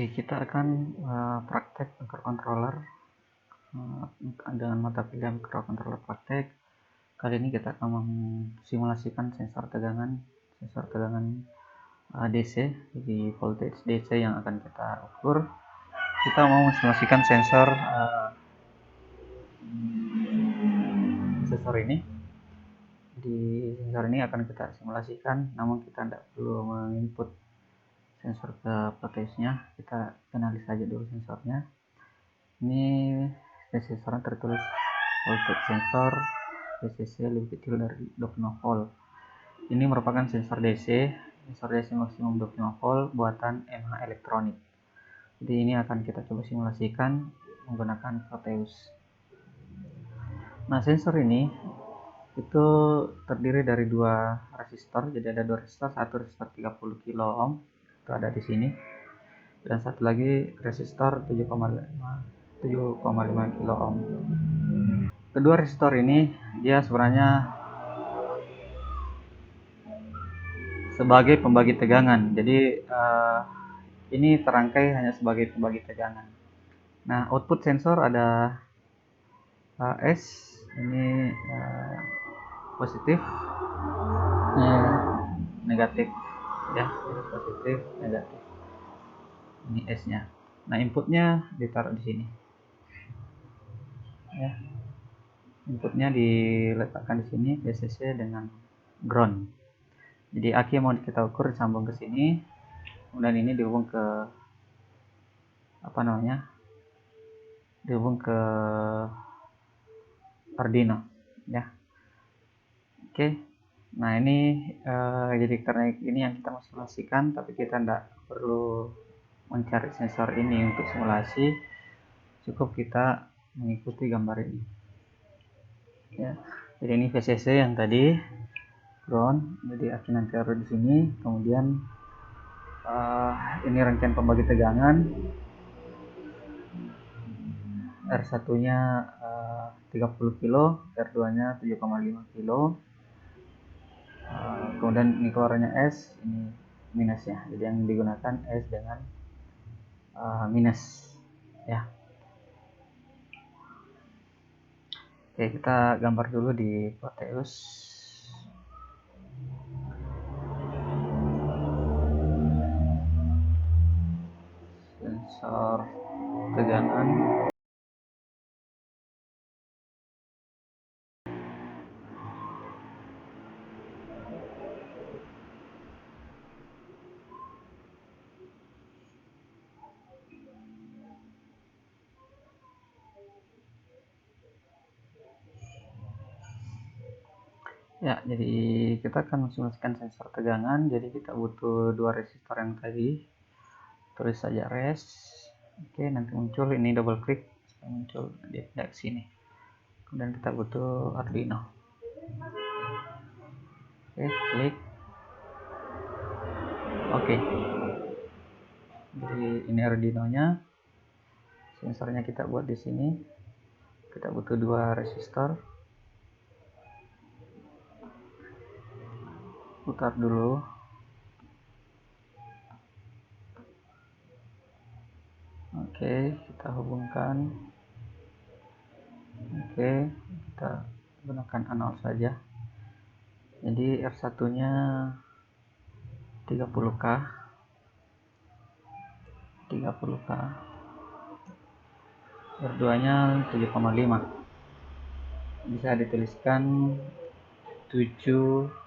Oke, kita akan praktek microcontroller dengan mata pilihan microcontroller praktek. Kali ini kita akan memsimulasikan sensor tegangan DC, jadi voltage DC yang akan kita ukur. Kita mau memsimulasikan sensor ini. Di sensor ini akan kita simulasikan, namun kita tidak perlu menginput sensor ke Proteusnya. Kita kenali saja dulu sensornya. Ini sensornya tertulis voltage sensor VCC lebih kecil dari 25 volt. Ini merupakan sensor DC maksimum 25 volt buatan MH Elektronik. Jadi ini akan kita coba simulasikan menggunakan Proteus. Nah, sensor ini itu terdiri dari dua resistor. Jadi ada dua resistor, satu resistor 30 kilo ohm itu ada di sini, dan satu lagi resistor 7,5 kilo ohm. Kedua resistor ini dia sebenarnya sebagai pembagi tegangan. Jadi ini terangkai hanya sebagai pembagi tegangan. Nah, output sensor ada S, ini positif, negatif, ya, ini positif, negatif. Ini S-nya. Nah, inputnya ditaruh di sini. Ya, inputnya diletakkan di sini, VCC dengan ground. Jadi aki yang mau kita ukur disambung ke sini, kemudian ini dihubung ke dihubung ke Arduino, ya. Oke. Nah, ini jadi karena ini yang kita mau simulasikan, tapi kita tidak perlu mencari sensor ini untuk simulasi, cukup kita mengikuti gambar ini, ya. Jadi ini VCC yang tadi ground, jadi aki nanti taruh di sini, kemudian ini rangkaian pembagi tegangan. R1 nya 30 kilo, R2 nya 7,5 kilo, kemudian ini keluarnya S, ini minusnya, jadi yang digunakan S dengan minus, ya. Oke, kita gambar dulu di Proteus. Sensor tegangan. Ya, jadi kita akan mensimulasikan sensor tegangan. Jadi kita butuh dua resistor yang tadi. Tulis saja res. Oke, nanti muncul ini, double klik muncul di sini. Kemudian kita butuh Arduino. Oke, klik. Oke. Jadi ini Arduino-nya. Sensornya kita buat di sini. Kita butuh dua resistor. Putar dulu. Oke, kita hubungkan. Oke, kita gunakan anal saja. Jadi R1 nya 30K, R2 nya 7,5, bisa dituliskan 7x5.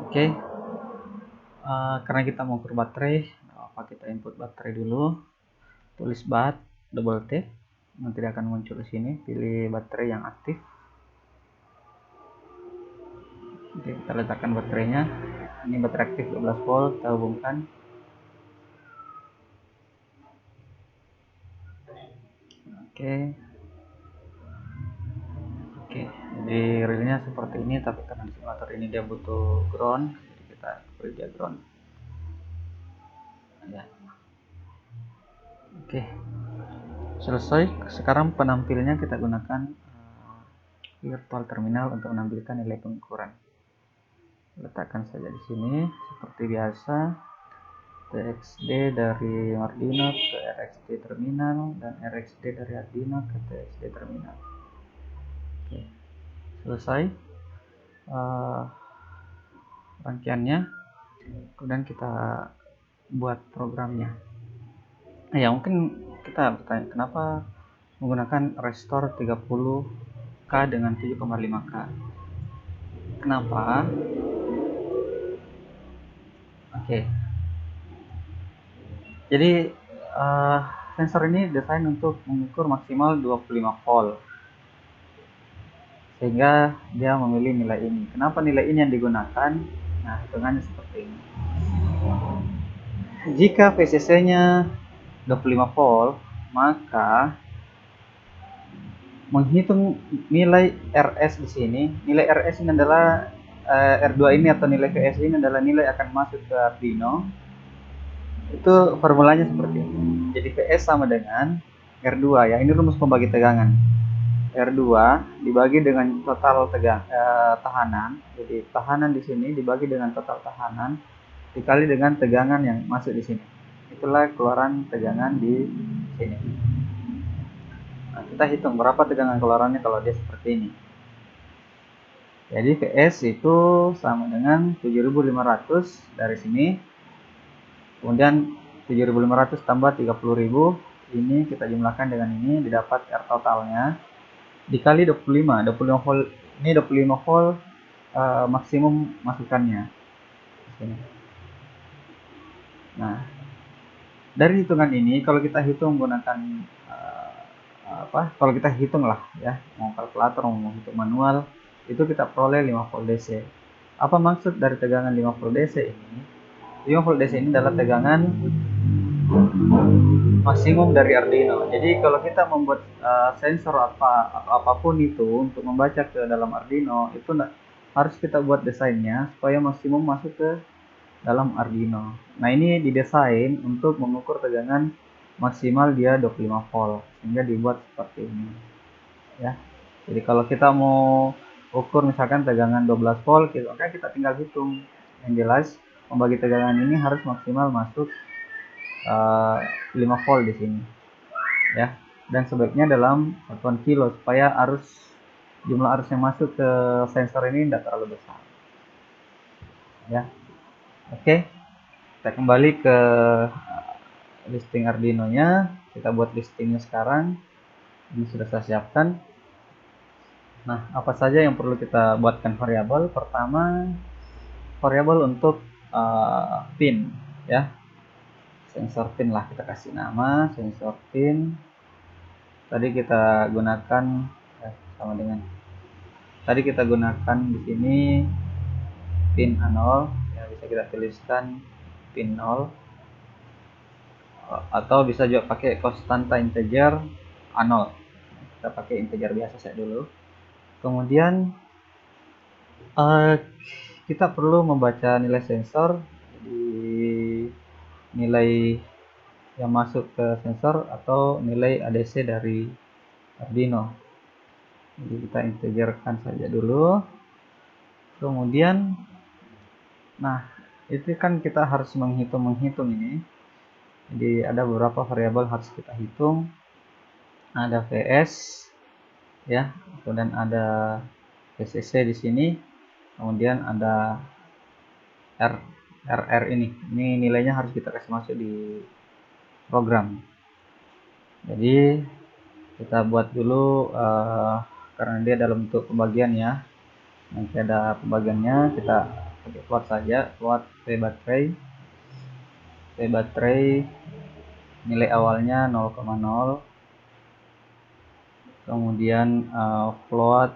Oke. Karena kita mau ukur baterai, kita input baterai dulu, tulis bat, double T, nanti dia akan muncul di sini. Pilih baterai yang aktif. Oke, kita letakkan baterainya. Ini baterai aktif 12 volt, kita hubungkan. Oke, jadi realnya seperti ini, tapi karena di simulator ini dia butuh ground, jadi kita beri dia ground, ya. Oke, selesai. Sekarang penampilnya kita gunakan virtual terminal untuk menampilkan nilai pengukuran. Letakkan saja di sini seperti biasa. TXD dari Arduino ke RxD terminal, dan RxD dari Arduino ke TXD terminal. Oke, selesai rangkaiannya. Kemudian kita buat programnya. Ya, mungkin kita bertanya, kenapa menggunakan restore 30K dengan 7,5K? Kenapa? Oke. Jadi sensor ini desain untuk mengukur maksimal 25 volt. Sehingga dia memilih nilai ini. Kenapa nilai ini yang digunakan? Nah, hitungannya seperti ini. Jika VCC-nya 25 volt, maka menghitung nilai RS di sini, nilai RS ini adalah R2 ini atau nilai VS ini adalah nilai akan masuk ke Arduino. Itu formulanya seperti ini. Jadi VS sama dengan R2 ya. Ini rumus pembagi tegangan. R2 dibagi dengan total tahanan. Jadi tahanan di sini dibagi dengan total tahanan dikali dengan tegangan yang masuk di sini. Itulah keluaran tegangan di sini. Nah, kita hitung berapa tegangan keluarannya kalau dia seperti ini. Jadi VS itu sama dengan 7.500 dari sini. Kemudian 7.500 tambah 30.000, ini kita jumlahkan dengan ini, didapat R totalnya dikali 25 volt. Ini 25 volt maksimum masukannya. Nah, dari hitungan ini kalau kita hitung menggunakan kalau kita hitung lah ya, mau kalkulator mau hitung manual, itu kita peroleh 5 volt DC. Apa maksud dari tegangan 5 volt DC ini? 5 volt DC ini adalah tegangan maksimum dari Arduino. Jadi kalau kita membuat sensor atau apapun itu untuk membaca ke dalam Arduino, itu harus kita buat desainnya supaya maksimum masuk ke dalam Arduino. Nah, ini didesain untuk mengukur tegangan maksimal dia 25 volt, sehingga dibuat seperti ini ya. Jadi kalau kita mau ukur misalkan tegangan 12 volt, kita tinggal hitung. Yang jelas membagi tegangan ini harus maksimal masuk 5 volt di sini ya, dan sebaiknya dalam satuan kilo supaya jumlah arus yang masuk ke sensor ini tidak terlalu besar ya. Oke, kita kembali ke listing Arduino nya. Kita buat listingnya sekarang. Ini sudah saya siapkan. Nah, apa saja yang perlu kita buatkan variabel? Pertama, variabel untuk pin ya. Sensor pin lah, kita kasih nama sensor pin. Tadi kita gunakan sama dengan tadi kita gunakan di sini pin A0 ya, bisa kita tuliskan pin 0 atau bisa juga pakai konstanta integer A0. Kita pakai integer biasa saja dulu. Kemudian kita perlu membaca nilai sensor, di nilai yang masuk ke sensor atau nilai ADC dari Arduino. Jadi kita integerkan saja dulu. Kemudian nah, itu kan kita harus menghitung ini. Jadi ada beberapa variabel harus kita hitung. Ada VS ya, kemudian ada VCC di sini. Kemudian ada RR ini nilainya harus kita kasih masuk di program. Jadi kita buat dulu karena dia dalam bentuk pembagian ya. Nanti ada pembagiannya, kita pakai float saja, float P baterai nilai awalnya 0,0. Kemudian float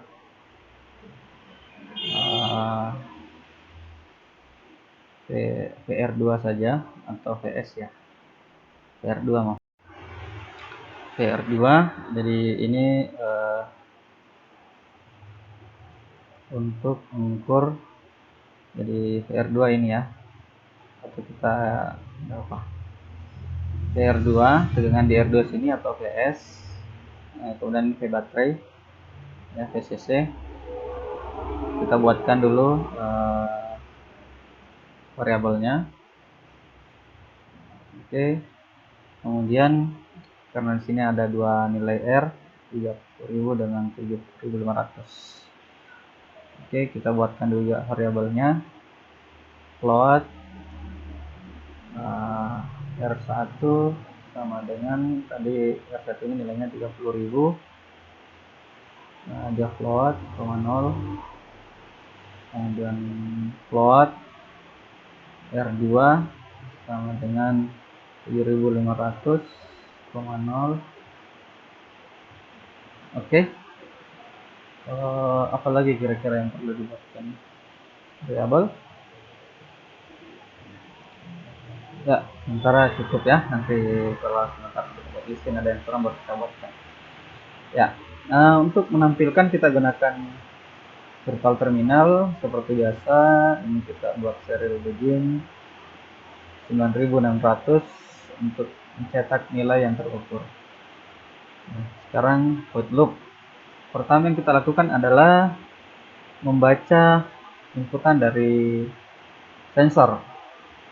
VR2 saja atau VS ya, VR2 maaf, VR2. Jadi ini untuk mengukur, jadi VR2 ini ya, atau kita apa VR2 tegangan di R2 sini atau VS. Kemudian V baterai ya, VCC. Kita buatkan dulu variabelnya. Oke. Kemudian karena di sini ada dua nilai R, 30.000 dengan 7.500. Oke, kita buatkan dulu juga variabelnya. Float R1 sama dengan tadi R1 ini nilainya 30.000. Nah, dia float, 0, kemudian float R2 sama dengan 7.500, 0. Oke. Apalagi kira-kira yang perlu dibuatkan variabel? Ya, sementara cukup ya. Nanti kalau sebentar listin ada yang kurang baru kita buatkan. Ya, untuk menampilkan kita gunakan virtual terminal seperti biasa. Ini kita buat serial begin 9600 untuk mencetak nilai yang terukur. Nah, sekarang code loop. Pertama yang kita lakukan adalah membaca inputan dari sensor.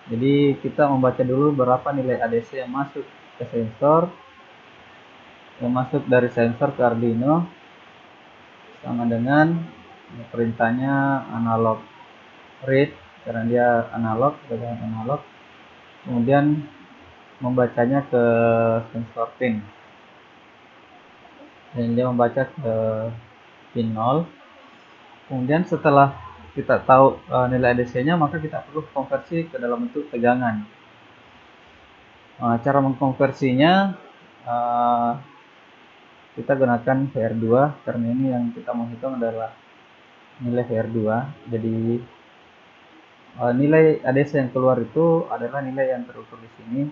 Jadi kita membaca dulu berapa nilai ADC yang masuk ke sensor, yang masuk dari sensor ke Arduino, sama dengan perintahnya analog read karena dia analog, tegangan analog. Kemudian membacanya ke sensor pin, dan dia membaca ke pin 0. Kemudian setelah kita tahu nilai ADC-nya, maka kita perlu konversi ke dalam bentuk tegangan. Cara mengkonversinya kita gunakan VR2 karena ini yang kita mau hitung adalah nilai VR2. Jadi nilai ADC yang keluar itu adalah nilai yang terukur di sini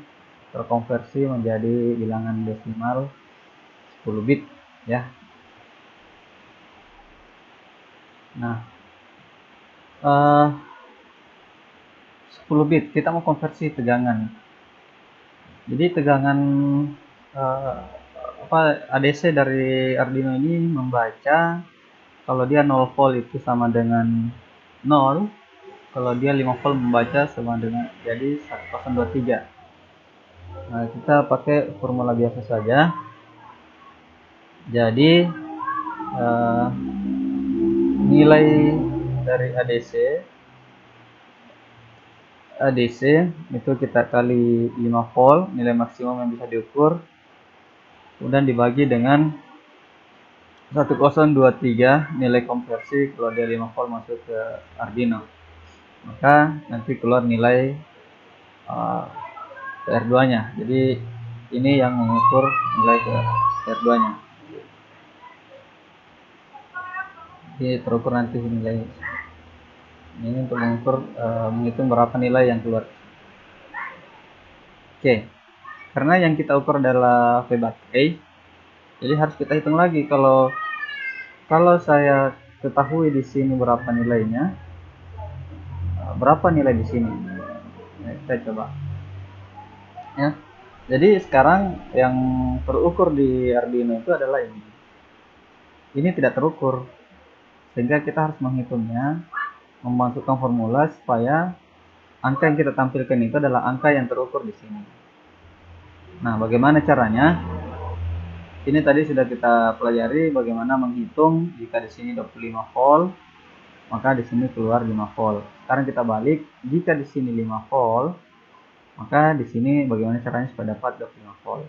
terkonversi menjadi bilangan desimal 10 bit ya. Nah, 10 bit kita mau konversi tegangan. Jadi tegangan ADC dari Arduino ini membaca kalau dia 0 volt itu sama dengan 0, kalau dia 5 volt membaca sama dengan jadi 1023. Nah, kita pakai formula biasa saja. Jadi nilai dari ADC itu kita kali 5 volt, nilai maksimum yang bisa diukur, kemudian dibagi dengan 1023 nilai konversi kalau dia 5 volt masuk ke Arduino, maka nanti keluar nilai PR2 nya. Jadi ini yang mengukur nilai ke PR2 nya. Jadi terukur nanti nilai ini untuk mengukur menghitung berapa nilai yang keluar. Oke, karena yang kita ukur adalah V baterai, jadi harus kita hitung lagi kalau saya ketahui di sini berapa nilainya, berapa nilai di sini. Nah, kita coba ya. Jadi sekarang yang terukur di Arduino itu adalah ini. Ini tidak terukur, sehingga kita harus menghitungnya, memasukkan formula supaya angka yang kita tampilkan itu adalah angka yang terukur di sini. Nah, bagaimana caranya? Ini tadi sudah kita pelajari bagaimana menghitung jika di sini 25 volt, maka di sini keluar 5 volt. Sekarang kita balik, jika di sini 5 volt, maka di sini bagaimana caranya supaya dapat 25 volt.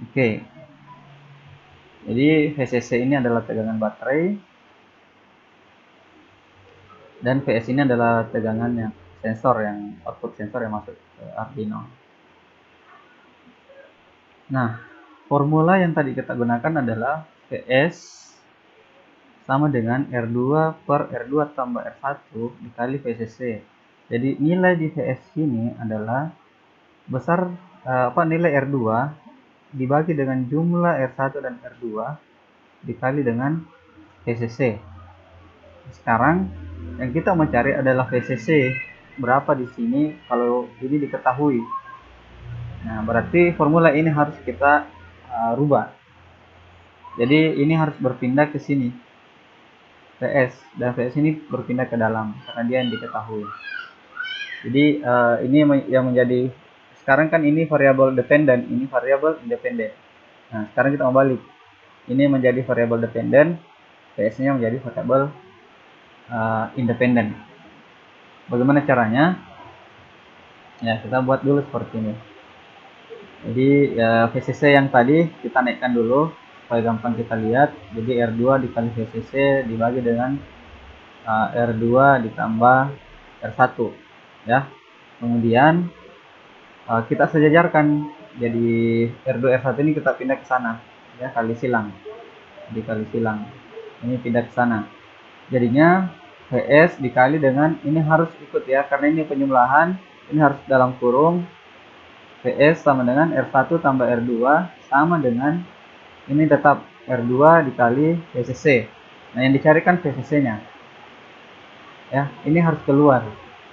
Oke. Jadi VCC ini adalah tegangan baterai, dan VS ini adalah tegangan yang sensor, yang output sensor yang masuk ke Arduino. Nah, formula yang tadi kita gunakan adalah VS sama dengan R2 per R2 tambah R1 dikali VCC. Jadi nilai di VS ini adalah besar nilai R2 dibagi dengan jumlah R1 dan R2 dikali dengan VCC. Sekarang yang kita mencari adalah VCC berapa di sini kalau ini diketahui. Nah, berarti formula ini harus kita rubah. Jadi ini harus berpindah ke sini, VS, dan VS ini berpindah ke dalam karena dia yang diketahui. Jadi ini yang menjadi, sekarang kan ini variabel dependen, ini variabel independen. Nah, sekarang kita mau balik. Ini menjadi variabel dependen, PS-nya menjadi variabel independen. Bagaimana caranya? Ya, kita buat dulu seperti ini. Jadi VCC yang tadi kita naikkan dulu supaya gampang kita lihat. Jadi R2 dikali VCC dibagi dengan R2 ditambah R1 ya. Kemudian kita sejajarkan, jadi R2 R1 ini kita pindah ke sana ya, kali silang. Jadi kali silang ini pindah ke sana, jadinya VS dikali dengan ini harus ikut ya, karena ini penjumlahan, ini harus dalam kurung. VS sama dengan R1 tambah R2 sama dengan ini tetap R2 dikali VCC. Nah, yang dicarikan VCC-nya ya, ini harus keluar,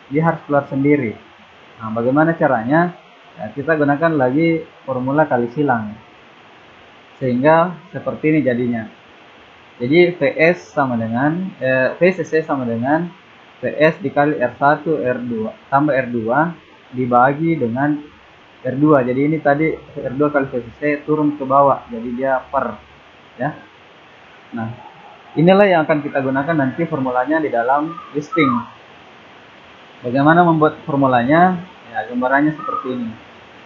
dia harus keluar sendiri. Nah, bagaimana caranya? Ya, kita gunakan lagi formula kali silang, sehingga seperti ini jadinya. Jadi VS sama dengan VCC sama dengan VS dikali R1 R2 tambah R2 dibagi dengan R2. Jadi ini tadi R2 kali VCC turun ke bawah, jadi dia per ya. Nah, inilah yang akan kita gunakan nanti formulanya di dalam listing. Bagaimana membuat formulanya? Ya, gambarannya seperti ini.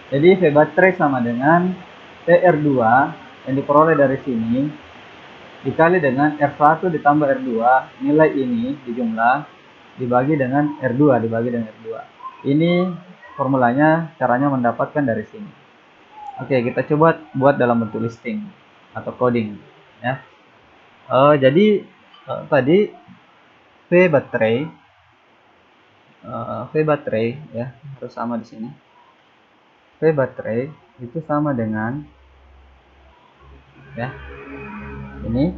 Jadi V baterai sama dengan PR2 yang diperoleh dari sini dikali dengan R1 ditambah R2, nilai ini dijumlah dibagi dengan R2 dibagi dengan R2. Ini formulanya, caranya mendapatkan dari sini. Oke, kita coba buat dalam bentuk listing atau coding ya. Jadi tadi V baterai ya, harus sama di sini. V baterai itu sama dengan ya, ini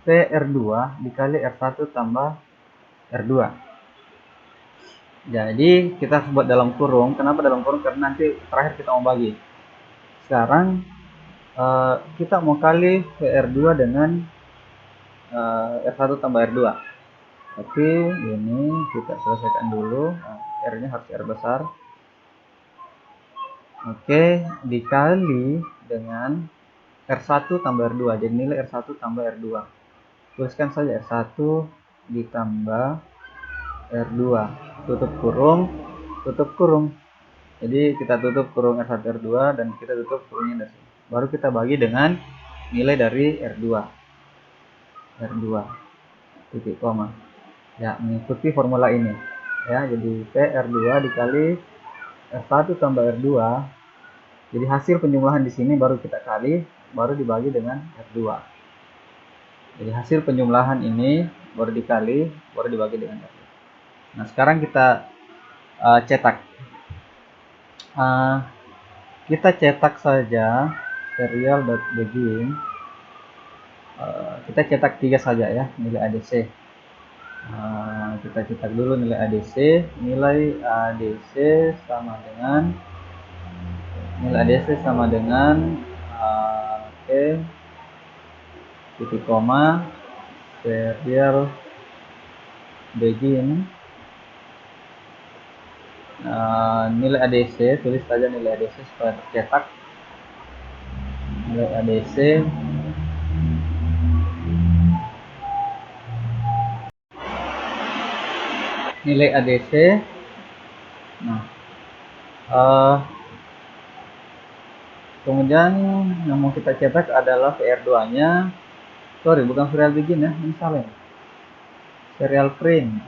PR2 dikali R1 tambah R2. Jadi kita buat dalam kurung. Kenapa dalam kurung? Karena nanti terakhir kita mau bagi. Sekarang kita mau kali PR2 dengan R1 tambah R2. Oke, ini kita selesaikan dulu. R-nya harus R besar. Oke, dikali dengan R1 tambah R2. Jadi nilai R1 tambah R2. Tuliskan saja R1 ditambah R2. Tutup kurung. Jadi kita tutup kurung R1 R2 dan kita tutup kurungnya dari sini. Baru kita bagi dengan nilai dari R2. Titik koma. Ya, mengikuti formula ini. Ya, jadi PR2 dikali R1 tambah R2. Jadi hasil penjumlahan di sini baru kita kali, baru dibagi dengan R2. Jadi hasil penjumlahan ini baru dikali, baru dibagi dengan R2. Nah, sekarang kita cetak. Kita cetak saja serial.begin. Kita cetak 3 saja ya, nilai ADC. Kita cetak dulu nilai ADC. Nilai ADC sama dengan oke, titik koma, serial begin. Nilai ADC, tulis saja nilai ADC supaya tercetak. Nilai ADC Nah, kemudian yang mau kita cetak adalah PR2 nya. Sorry, bukan serial begin ya, ini salah. Serial print.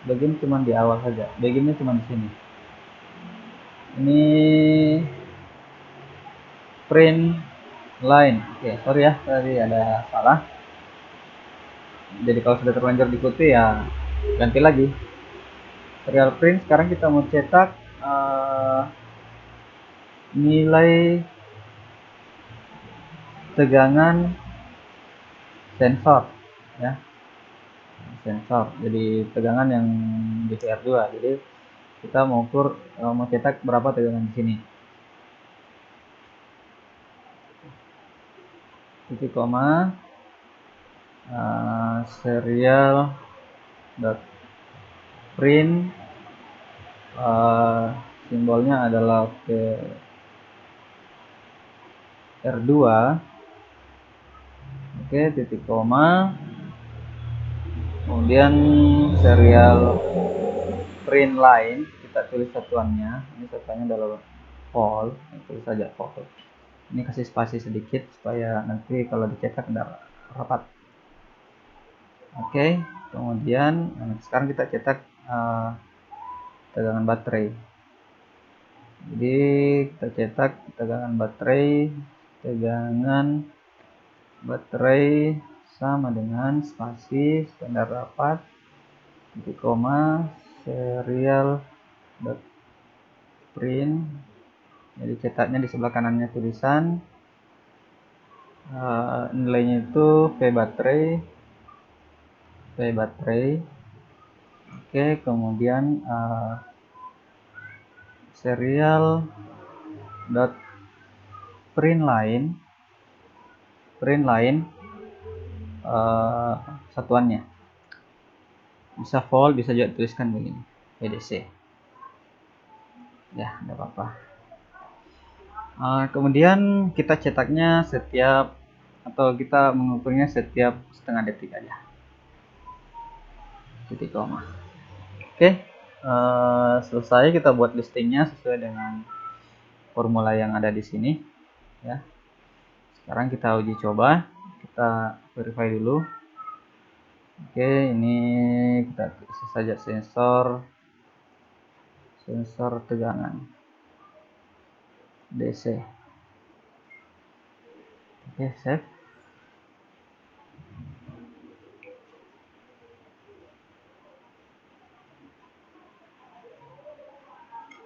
Begin cuma di awal saja, beginnya cuma di sini. Ini print line. Oke, sorry ya, tadi ada salah. Jadi kalau sudah terlanjur diikuti ya ganti lagi. Serial print, sekarang kita mau cetak nilai tegangan sensor ya, sensor. Jadi tegangan yang di VR2. Jadi kita mau ukur, mau cetak berapa tegangan di sini. Titik koma, serial dot print simbolnya adalah R2, oke, titik koma, kemudian serial print line, kita tulis satuannya, ini satuannya adalah volt, tulis saja volt. Ini kasih spasi sedikit supaya nanti kalau dicetak tidak rapat. Oke, kemudian sekarang kita cetak tegangan baterai. Jadi kita cetak tegangan baterai sama dengan spasi standar rapat titik koma serial dot print. Jadi cetaknya di sebelah kanannya tulisan nilainya itu V baterai. Oke, kemudian serial dot print line satuannya bisa volt, bisa juga tuliskan begini VDC ya, tidak apa-apa. Kemudian kita cetaknya kita mengukurnya setiap setengah detik aja, titik koma. Oke, selesai. Kita buat listingnya sesuai dengan formula yang ada di sini ya. Sekarang kita uji coba, kita verify dulu. Oke, ini kita isi saja sensor tegangan DC. Oke, save.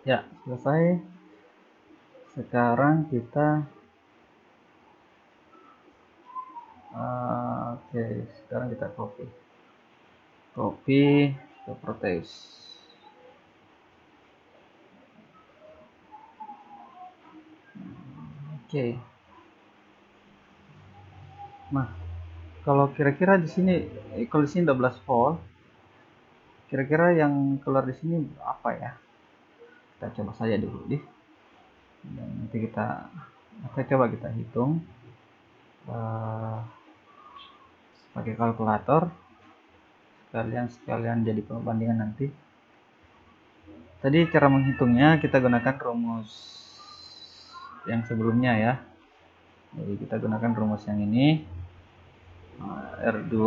Ya, selesai. Sekarang kita sekarang kita copy ke Proteus. Oke. Nah, kalau kira-kira di sini, kalau di sini 12 volt, kira-kira yang keluar di sini apa ya? Kita coba saja dulu deh. Dan nanti kita coba kita hitung pakai kalkulator. Sekalian jadi perbandingan nanti. Tadi cara menghitungnya kita gunakan rumus yang sebelumnya ya. Jadi kita gunakan rumus yang ini, R2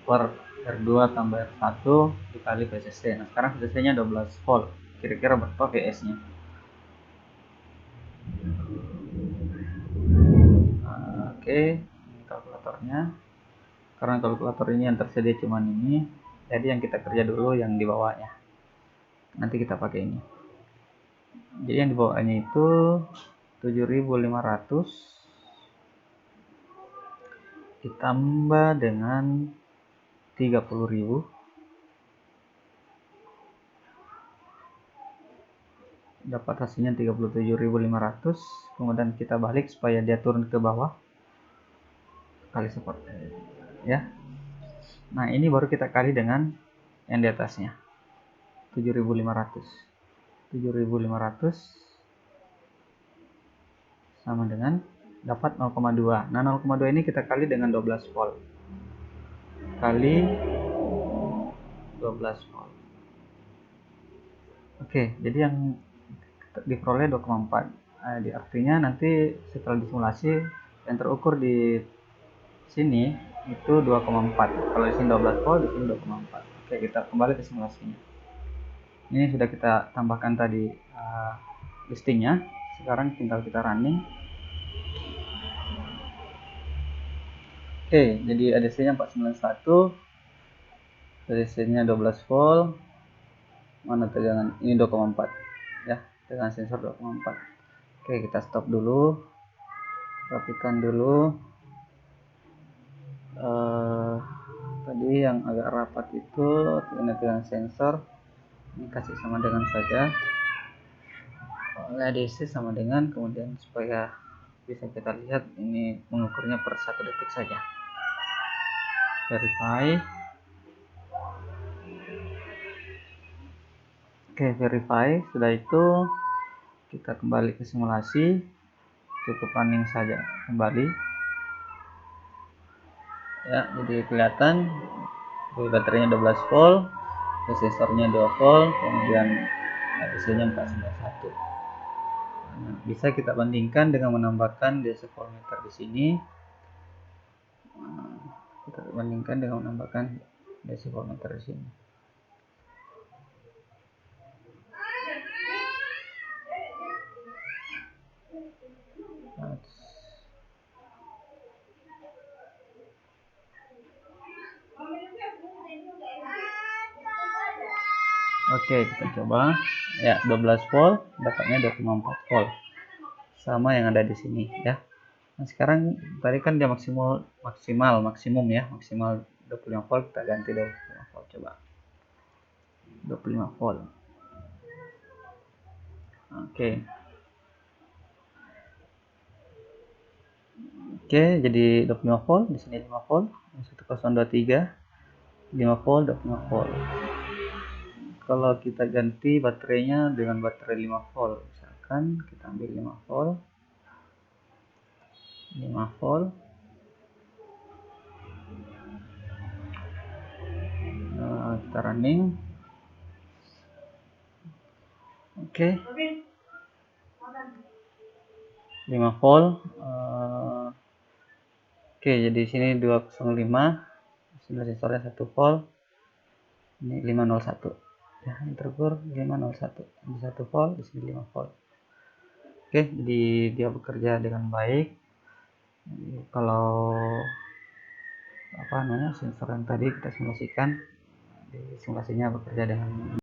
per R2 tambah R1 dikali VCC. Nah, sekarang VCC nya 12 volt. Kira-kira berapa VS nya? Oke, ini kalkulatornya. Karena kalkulator ini yang tersedia cuma ini, jadi yang kita kerja dulu yang di bawahnya. Nanti kita pakai ini. Jadi yang di bawahnya itu 7.500 ditambah dengan 30.000 dapat hasilnya 37.500. Kemudian kita balik supaya dia turun ke bawah kali support ya. Nah, ini baru kita kali dengan yang di atasnya 7.500 sama dengan dapat 0,2. Nah, 0,2 ini kita kali dengan 12 volt kali 12 volt. Oke, jadi yang diperoleh 2,4. Artinya nanti setelah disimulasi yang terukur di sini itu 2,4. Kalau di sini 12 volt, di sini 2,4. Oke, kita kembali ke simulasinya. Ini sudah kita tambahkan tadi listingnya. Sekarang tinggal kita running. Oke, jadi ADC-nya 491, ADC-nya 12 volt. Mana tegangan? Ini 2,4 ya, tegangan sensor 2,4. Oke, kita stop dulu, rapikan dulu. Tadi yang agak rapat itu tegangan sensor ini kasih sama dengan saja, ADC sama dengan, kemudian supaya bisa kita lihat ini mengukurnya per 1 detik saja. Verify. Oke, verify. Sudah itu kita kembali ke simulasi, cukup running saja kembali ya. Jadi kelihatan baterainya 12 volt, resistornya 2 volt, kemudian DC-nya 491. Nah, bisa kita bandingkan dengan menambahkan DC voltmeter di sini. Kita bandingkan dengan menambahkan DC voltmeter di sini. Oke, kita coba ya, 12 volt dapatnya 2,4 volt, sama yang ada di sini ya. Nah, sekarang tadi kan dia maksimum ya, maksimal 25 volt, kita ganti 25 volt, coba 25 volt. Oke, jadi 25 volt, di sini 5 volt, 1023, 5 volt, 25 volt. Kalau kita ganti baterainya dengan baterai 5 volt, misalkan kita ambil 5 volt, kita running. Oke, 5 volt. Oke, jadi sini 205, sini resistornya 1 volt, ini 501 ya, ini terukur 501, ini 1 volt, di sini 5 volt. Oke, jadi dia bekerja dengan baik. Jadi, kalau sensor yang tadi kita simulasikan, di simulasinya bekerja dengan